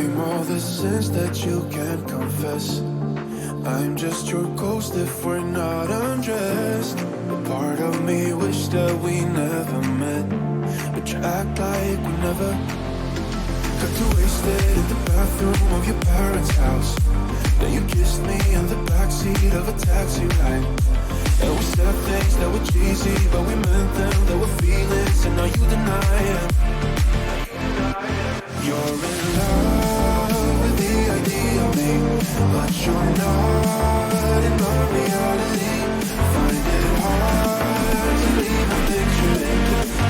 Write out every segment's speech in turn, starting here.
I'm all the sins that you can't confess. I'm just your ghost if we're not undressed. A part of me wish that we never met, but you act like we never. Got too wasted in the bathroom of your parents' house. Then you kissed me in the backseat of a taxi ride. And we said things that were cheesy, but we meant them. There were feelings, and now you deny it. You're in love with the idea of me, but you're not in my reality. Find it hard to leave and picture it,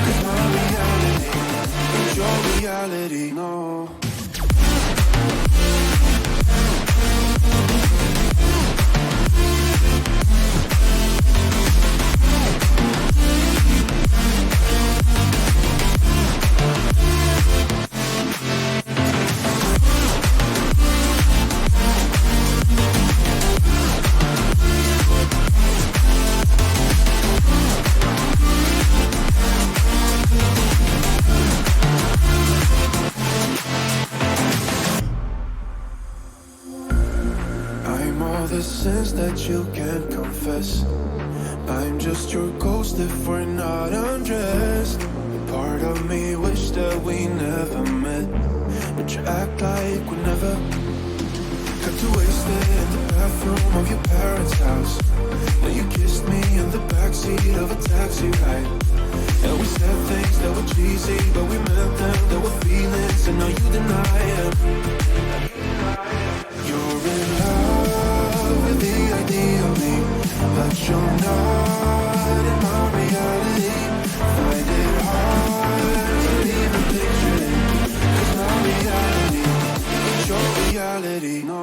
'cause my reality is your reality, no. The sins that you can't confess. I'm just your ghost if we're not undressed. A part of me wish that we never met, but you act like we never. Got too wasted in the bathroom of your parents' house. Then you kissed me in the backseat of a taxi ride. And we said things that were cheesy, but we meant them. There were feelings, and now you deny it. You're in love with the idea of me, but you're not in my reality. Find it hard to even picture it, 'cause my reality is your reality, no.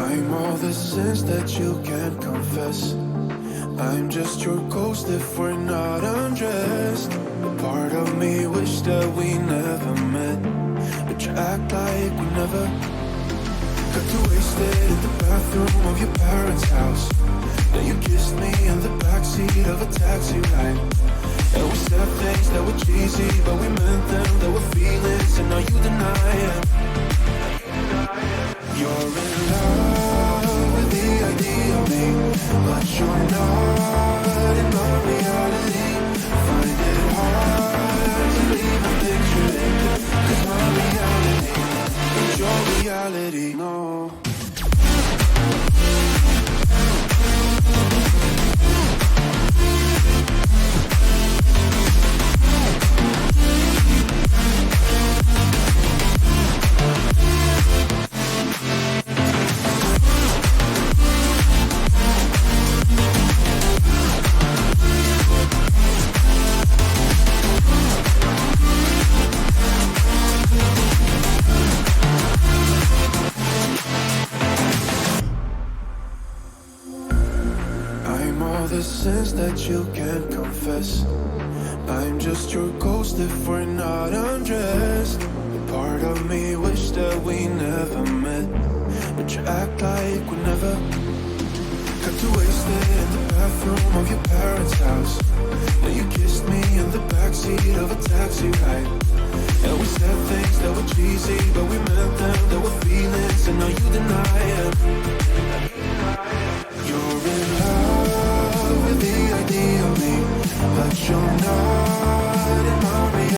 I'm all the sins that you can't confess. I'm just your ghost if we're not undressed. A part of me wish that we never met, but you act like we never. Got too wasted in the bathroom of your parents' house. Then you kissed me in the backseat of a taxi ride. And we said things that were cheesy, but we meant them. There were feelings, and now you deny it. You're in love with the idea of me, but you're not in my reality. Find it hard to leave and picture it, 'cause my reality is your reality, no. The sins that you can't confess. I'm just your ghost if we're not undressed. A part of me wish that we never met, but you act like we never. Got too wasted in the bathroom of your parents' house. Then you kissed me in the backseat of a taxi ride. And we said things that were cheesy, but we meant them. There were feelings, and now you deny it. You're in love with the idea of me, but you're not